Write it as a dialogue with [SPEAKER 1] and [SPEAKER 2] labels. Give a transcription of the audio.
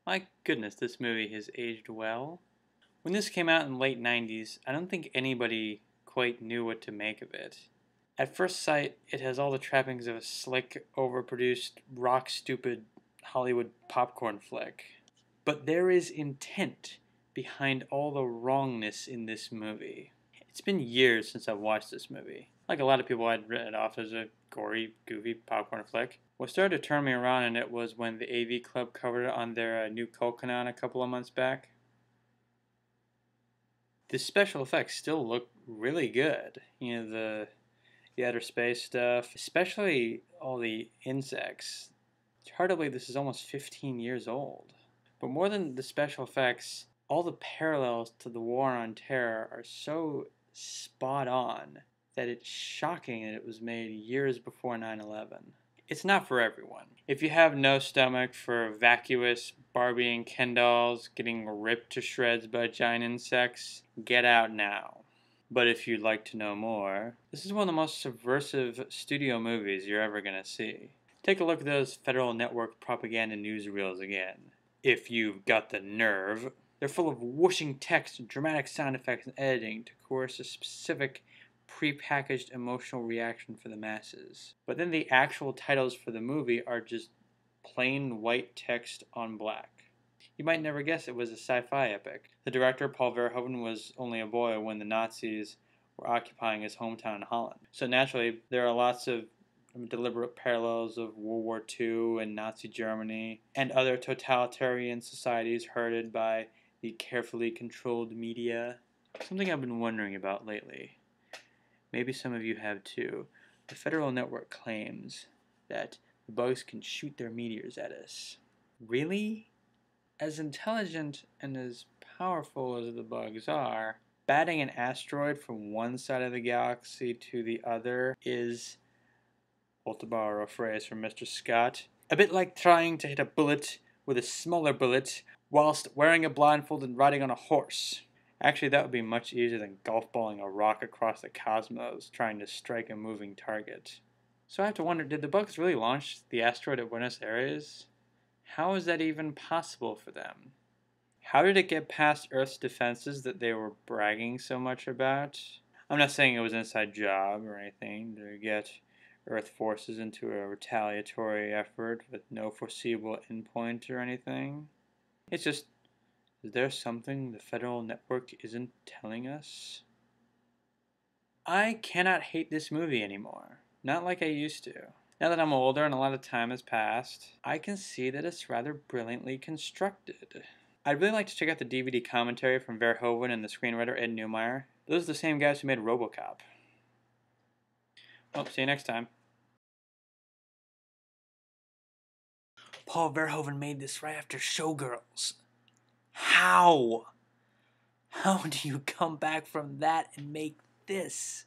[SPEAKER 1] My goodness, this movie has aged well. When this came out in the late 90s, I don't think anybody quite knew what to make of it. At first sight, it has all the trappings of a slick, overproduced, rock-stupid Hollywood popcorn flick. But there is intent behind all the wrongness in this movie. It's been years since I've watched this movie. Like a lot of people, I'd written it off as a gory, goofy popcorn flick. What started to turn me around in it was when the AV Club covered it on their new Canon a couple of months back. The special effects still look really good. You know, the outer space stuff, especially all the insects. It's hard to believe this is almost 15 years old. But more than the special effects, all the parallels to the War on Terror are so spot on that it's shocking that it was made years before 9/11. It's not for everyone. If you have no stomach for vacuous Barbie and Ken dolls getting ripped to shreds by giant insects, get out now. But if you'd like to know more, this is one of the most subversive studio movies you're ever going to see. Take a look at those Federal Network propaganda newsreels again. If you've got the nerve. They're full of whooshing text, dramatic sound effects, and editing to coerce a specific pre-packaged emotional reaction for the masses. But then the actual titles for the movie are just plain white text on black. You might never guess it was a sci-fi epic. The director, Paul Verhoeven, was only a boy when the Nazis were occupying his hometown in Holland. So naturally, there are lots of deliberate parallels of World War II and Nazi Germany and other totalitarian societies herded by the carefully controlled media. Something I've been wondering about lately. Maybe some of you have too. The Federal Network claims that the bugs can shoot their meteors at us. Really? As intelligent and as powerful as the bugs are, batting an asteroid from one side of the galaxy to the other is, well, to borrow a phrase from Mr. Scott, a bit like trying to hit a bullet with a smaller bullet whilst wearing a blindfold and riding on a horse. Actually, that would be much easier than golf balling a rock across the cosmos trying to strike a moving target. So I have to wonder, did the bugs really launch the asteroid at Buenos Aires? How is that even possible for them? How did it get past Earth's defenses that they were bragging so much about? I'm not saying it was an inside job or anything to get Earth forces into a retaliatory effort with no foreseeable endpoint or anything. It's just, is there something the Federal Network isn't telling us? I cannot hate this movie anymore. Not like I used to. Now that I'm older and a lot of time has passed, I can see that it's rather brilliantly constructed. I'd really like to check out the DVD commentary from Verhoeven and the screenwriter Ed Neumeyer. Those are the same guys who made RoboCop. Well, see you next time. Paul Verhoeven made this right after Showgirls. How? How do you come back from that and make this?